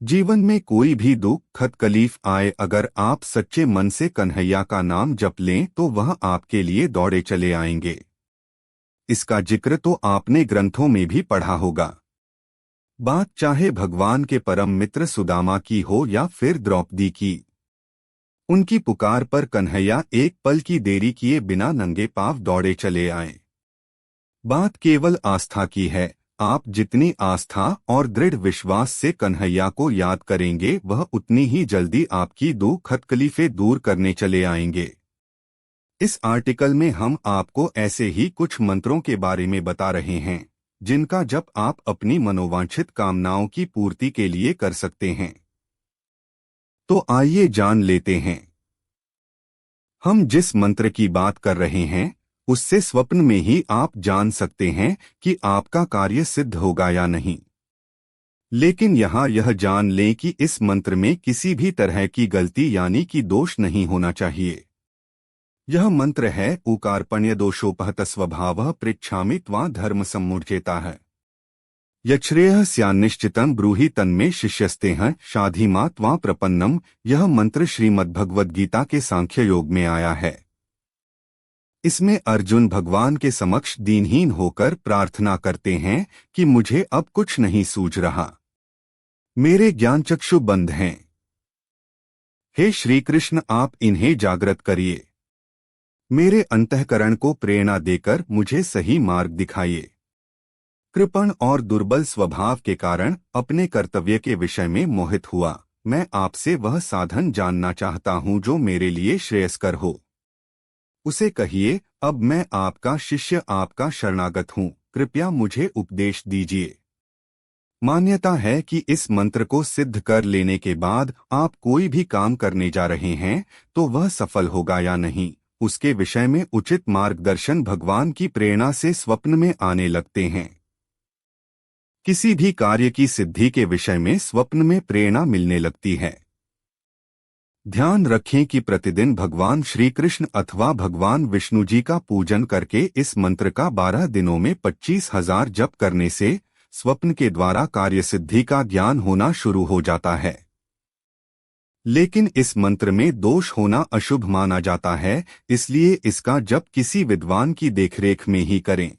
जीवन में कोई भी दुख तकलीफ आए, अगर आप सच्चे मन से कन्हैया का नाम जप लें तो वह आपके लिए दौड़े चले आएंगे। इसका जिक्र तो आपने ग्रंथों में भी पढ़ा होगा। बात चाहे भगवान के परम मित्र सुदामा की हो या फिर द्रौपदी की, उनकी पुकार पर कन्हैया एक पल की देरी किए बिना नंगे पांव दौड़े चले आए। बात केवल आस्था की है। आप जितनी आस्था और दृढ़ विश्वास से कन्हैया को याद करेंगे, वह उतनी ही जल्दी आपकी दुख तकलीफें दूर करने चले आएंगे। इस आर्टिकल में हम आपको ऐसे ही कुछ मंत्रों के बारे में बता रहे हैं जिनका जप आप अपनी मनोवांछित कामनाओं की पूर्ति के लिए कर सकते हैं। तो आइए जान लेते हैं। हम जिस मंत्र की बात कर रहे हैं उससे स्वप्न में ही आप जान सकते हैं कि आपका कार्य सिद्ध होगा या नहीं। लेकिन यहाँ यह जान लें कि इस मंत्र में किसी भी तरह की गलती यानी कि दोष नहीं होना चाहिए। यह मंत्र है उकारपण्य दोषोपहत स्वभावः पृच्छामि त्वां धर्म सम्मुर्जेता है। यच्छ्रेयः स्यान्निश्चितं ब्रूहि तन्मे शिष्यस्तेह शाधीमा त्वां प्रपन्नम। यह मंत्र श्रीमद्भगवद गीता के सांख्य योग में आया है। इसमें अर्जुन भगवान के समक्ष दीनहीन होकर प्रार्थना करते हैं कि मुझे अब कुछ नहीं सूझ रहा, मेरे ज्ञानचक्षु बंद हैं। हे श्री कृष्ण, आप इन्हें जागृत करिए। मेरे अंतःकरण को प्रेरणा देकर मुझे सही मार्ग दिखाइए। कृपण और दुर्बल स्वभाव के कारण अपने कर्तव्य के विषय में मोहित हुआ मैं आपसे वह साधन जानना चाहता हूँ जो मेरे लिए श्रेयस्कर हो। उसे कहिए, अब मैं आपका शिष्य आपका शरणागत हूँ, कृपया मुझे उपदेश दीजिए। मान्यता है कि इस मंत्र को सिद्ध कर लेने के बाद आप कोई भी काम करने जा रहे हैं तो वह सफल होगा या नहीं, उसके विषय में उचित मार्गदर्शन भगवान की प्रेरणा से स्वप्न में आने लगते हैं। किसी भी कार्य की सिद्धि के विषय में स्वप्न में प्रेरणा मिलने लगती है। ध्यान रखें कि प्रतिदिन भगवान श्री कृष्ण अथवा भगवान विष्णु जी का पूजन करके इस मंत्र का 12 दिनों में 25,000 जप करने से स्वप्न के द्वारा कार्य सिद्धि का ज्ञान होना शुरू हो जाता है। लेकिन इस मंत्र में दोष होना अशुभ माना जाता है, इसलिए इसका जप किसी विद्वान की देखरेख में ही करें।